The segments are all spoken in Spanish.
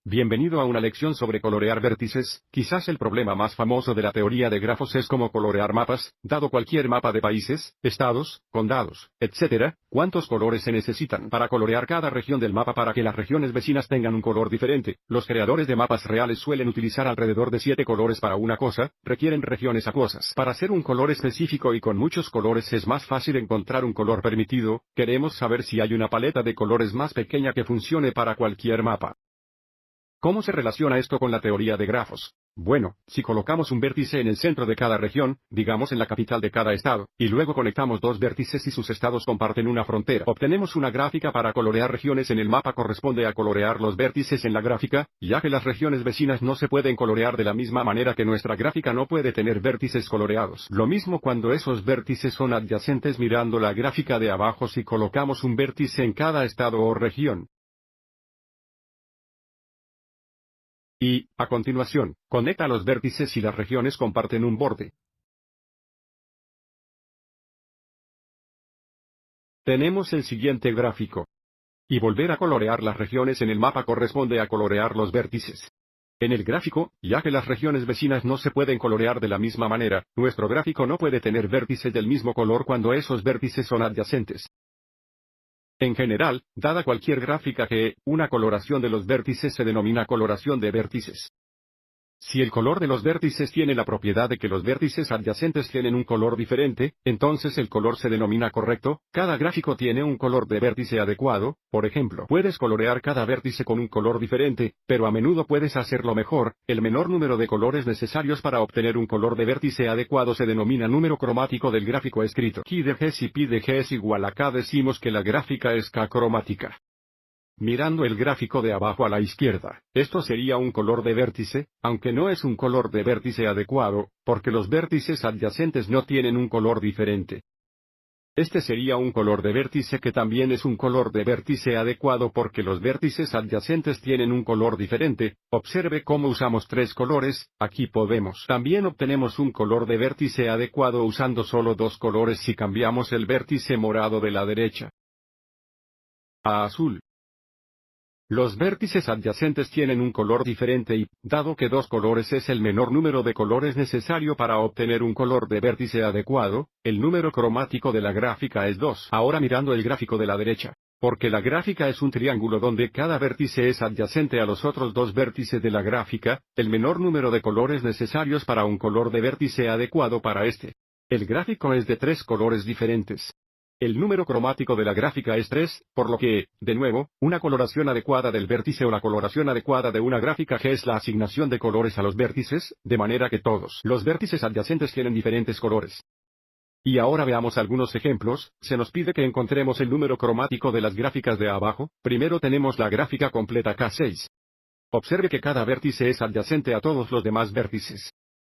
Bienvenido a una lección sobre colorear vértices. Quizás el problema más famoso de la teoría de grafos es cómo colorear mapas, dado cualquier mapa de países, estados, condados, etc. ¿Cuántos colores se necesitan para colorear cada región del mapa para que las regiones vecinas tengan un color diferente? Los creadores de mapas reales suelen utilizar alrededor de 7 colores para una cosa, requieren regiones acuosas. Para hacer un color específico y con muchos colores es más fácil encontrar un color permitido. Queremos saber si hay una paleta de colores más pequeña que funcione para cualquier mapa. ¿Cómo se relaciona esto con la teoría de grafos? Bueno, si colocamos un vértice en el centro de cada región, digamos en la capital de cada estado, y luego conectamos dos vértices y sus estados comparten una frontera, obtenemos una gráfica para colorear regiones en el mapa corresponde a colorear los vértices en la gráfica, ya que las regiones vecinas no se pueden colorear de la misma manera que nuestra gráfica no puede tener vértices coloreados. Lo mismo cuando esos vértices son adyacentes mirando la gráfica de abajo si colocamos un vértice en cada estado o región. Y, a continuación, conecta los vértices y las regiones comparten un borde. Tenemos el siguiente gráfico. Y volver a colorear las regiones en el mapa corresponde a colorear los vértices. En el gráfico, ya que las regiones vecinas no se pueden colorear de la misma manera, nuestro gráfico no puede tener vértices del mismo color cuando esos vértices son adyacentes. En general, dada cualquier gráfica que, una coloración de los vértices se denomina coloración de vértices. Si el color de los vértices tiene la propiedad de que los vértices adyacentes tienen un color diferente, entonces el color se denomina correcto. Cada gráfico tiene un color de vértice adecuado. Por ejemplo, puedes colorear cada vértice con un color diferente, pero a menudo puedes hacerlo mejor. El menor número de colores necesarios para obtener un color de vértice adecuado se denomina número cromático del gráfico escrito. Chi de G si pi de G es igual a K, decimos que la gráfica es K cromática. Mirando el gráfico de abajo a la izquierda, esto sería un color de vértice, aunque no es un color de vértice adecuado, porque los vértices adyacentes no tienen un color diferente. Este sería un color de vértice que también es un color de vértice adecuado porque los vértices adyacentes tienen un color diferente. Observe cómo usamos tres colores, aquí podemos. También obtenemos un color de vértice adecuado usando solo dos colores si cambiamos el vértice morado de la derecha a azul. Los vértices adyacentes tienen un color diferente y, dado que dos colores es el menor número de colores necesario para obtener un color de vértice adecuado, el número cromático de la gráfica es 2. Ahora mirando el gráfico de la derecha. Porque la gráfica es un triángulo donde cada vértice es adyacente a los otros dos vértices de la gráfica, el menor número de colores necesarios para un color de vértice adecuado para este. El gráfico es de tres colores diferentes. El número cromático de la gráfica es 3, por lo que, de nuevo, una coloración adecuada del vértice o la coloración adecuada de una gráfica G es la asignación de colores a los vértices, de manera que todos los vértices adyacentes tienen diferentes colores. Y ahora veamos algunos ejemplos. Se nos pide que encontremos el número cromático de las gráficas de abajo. Primero tenemos la gráfica completa K6. Observe que cada vértice es adyacente a todos los demás vértices.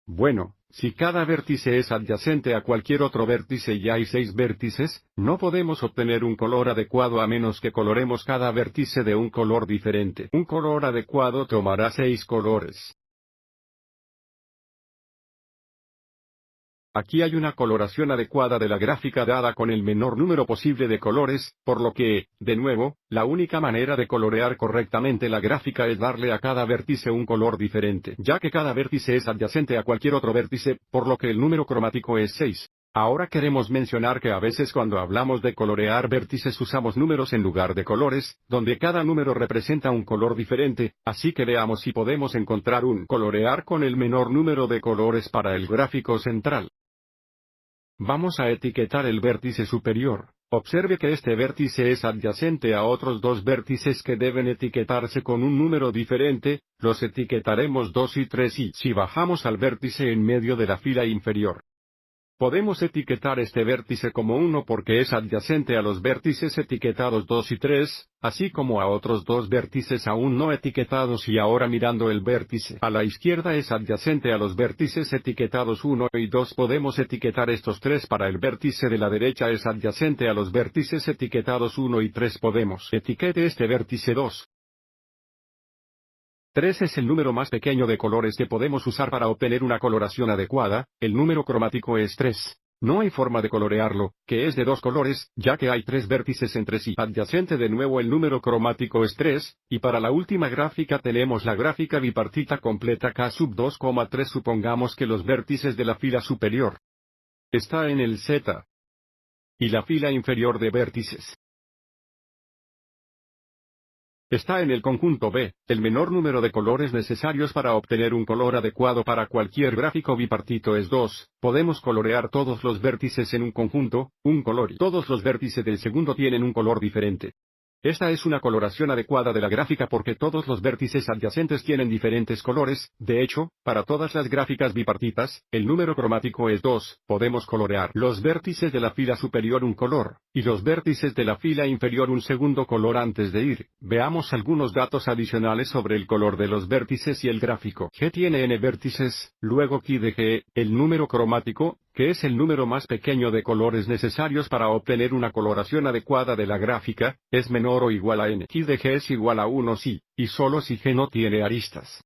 Bueno, si cada vértice es adyacente a cualquier otro vértice y hay 6 vértices, no podemos obtener un color adecuado a menos que coloremos cada vértice de un color diferente. Un color adecuado tomará 6 colores. Aquí hay una coloración adecuada de la gráfica dada con el menor número posible de colores, por lo que, de nuevo, la única manera de colorear correctamente la gráfica es darle a cada vértice un color diferente, ya que cada vértice es adyacente a cualquier otro vértice, por lo que el número cromático es 6. Ahora queremos mencionar que a veces cuando hablamos de colorear vértices usamos números en lugar de colores, donde cada número representa un color diferente, así que veamos si podemos encontrar un colorear con el menor número de colores para el gráfico central. Vamos a etiquetar el vértice superior. Observe que este vértice es adyacente a otros dos vértices que deben etiquetarse con un número diferente, los etiquetaremos 2 y 3 y si bajamos al vértice en medio de la fila inferior. Podemos etiquetar este vértice como 1 porque es adyacente a los vértices etiquetados 2 y 3, así como a otros dos vértices aún no etiquetados y ahora mirando el vértice a la izquierda es adyacente a los vértices etiquetados 1 y 2 podemos etiquetar estos 3 para el vértice de la derecha es adyacente a los vértices etiquetados 1 y 3 podemos etiquete este vértice 2. 3 es el número más pequeño de colores que podemos usar para obtener una coloración adecuada, el número cromático es 3. No hay forma de colorearlo, que es de dos colores, ya que hay tres vértices entre sí. Adyacente de nuevo el número cromático es 3, y para la última gráfica tenemos la gráfica bipartita completa K sub 2,3. Supongamos que los vértices de la fila superior está en el Z y la fila inferior de vértices está en el conjunto B. El menor número de colores necesarios para obtener un color adecuado para cualquier gráfico bipartito es 2. Podemos colorear todos los vértices en un conjunto, un color, y todos los vértices del segundo tienen un color diferente. Esta es una coloración adecuada de la gráfica porque todos los vértices adyacentes tienen diferentes colores. De hecho, para todas las gráficas bipartitas, el número cromático es 2. Podemos colorear los vértices de la fila superior un color, y los vértices de la fila inferior un segundo color. Antes de ir, veamos algunos datos adicionales sobre el color de los vértices y el gráfico. G tiene n vértices, luego Ki de G, el número cromático, que es el número más pequeño de colores necesarios para obtener una coloración adecuada de la gráfica, es menor o igual a n. Ki de G es igual a 1 si, y solo si G no tiene aristas.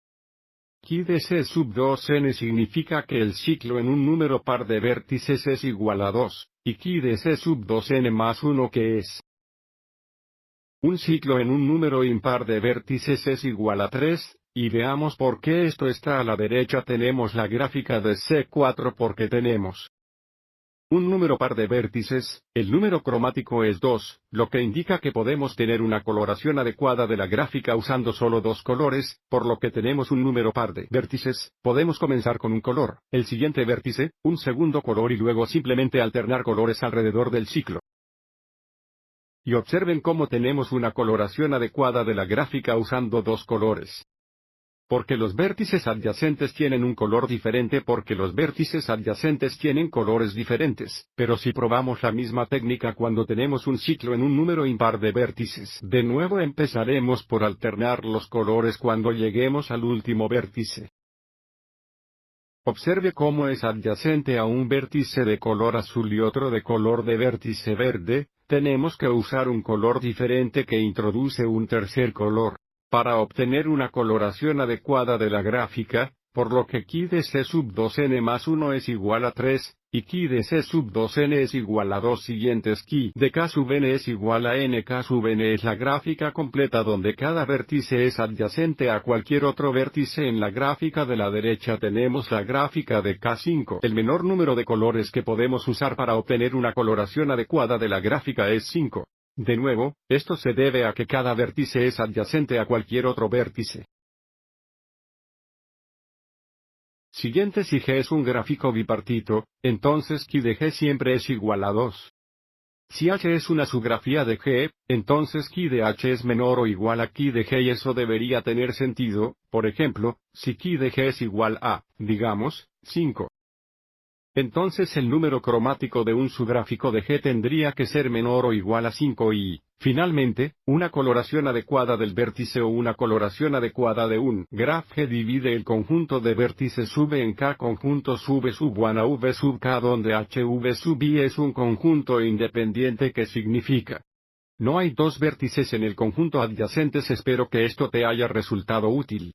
Ki de C sub 2n significa que el ciclo en un número par de vértices es igual a 2, y Ki de C sub 2n más 1 que es un ciclo en un número impar de vértices es igual a 3, y veamos por qué esto está a la derecha. Tenemos la gráfica de C4 porque tenemos un número par de vértices, el número cromático es 2, lo que indica que podemos tener una coloración adecuada de la gráfica usando solo dos colores, por lo que tenemos un número par de vértices. Podemos comenzar con un color, el siguiente vértice, un segundo color y luego simplemente alternar colores alrededor del ciclo. Y observen cómo tenemos una coloración adecuada de la gráfica usando dos colores. Porque los vértices adyacentes tienen un color diferente porque los vértices adyacentes tienen colores diferentes. Pero si probamos la misma técnica cuando tenemos un ciclo en un número impar de vértices, de nuevo empezaremos por alternar los colores cuando lleguemos al último vértice. Observe cómo es adyacente a un vértice de color azul y otro de color de vértice verde. Tenemos que usar un color diferente que introduce un tercer color para obtener una coloración adecuada de la gráfica, por lo que Ki de C sub 2n más 1 es igual a 3, y Ki de C sub 2n es igual a 2. Siguientes Ki de K sub n es igual a n. K sub n es la gráfica completa donde cada vértice es adyacente a cualquier otro vértice. En la gráfica de la derecha tenemos la gráfica de K5. El menor número de colores que podemos usar para obtener una coloración adecuada de la gráfica es 5. De nuevo, esto se debe a que cada vértice es adyacente a cualquier otro vértice. Siguiente, si G es un gráfico bipartito, entonces Ki de G siempre es igual a 2. Si H es una subgrafía de G, entonces Ki de H es menor o igual a Ki de G y eso debería tener sentido. Por ejemplo, si Ki de G es igual a, digamos, 5. Entonces el número cromático de un subgráfico de G tendría que ser menor o igual a 5 y, finalmente, una coloración adecuada del vértice o una coloración adecuada de un graf G divide el conjunto de vértices sub en K conjunto sub sub 1 a V sub K donde HV sub I es un conjunto independiente que significa no hay dos vértices en el conjunto adyacentes. Espero que esto te haya resultado útil.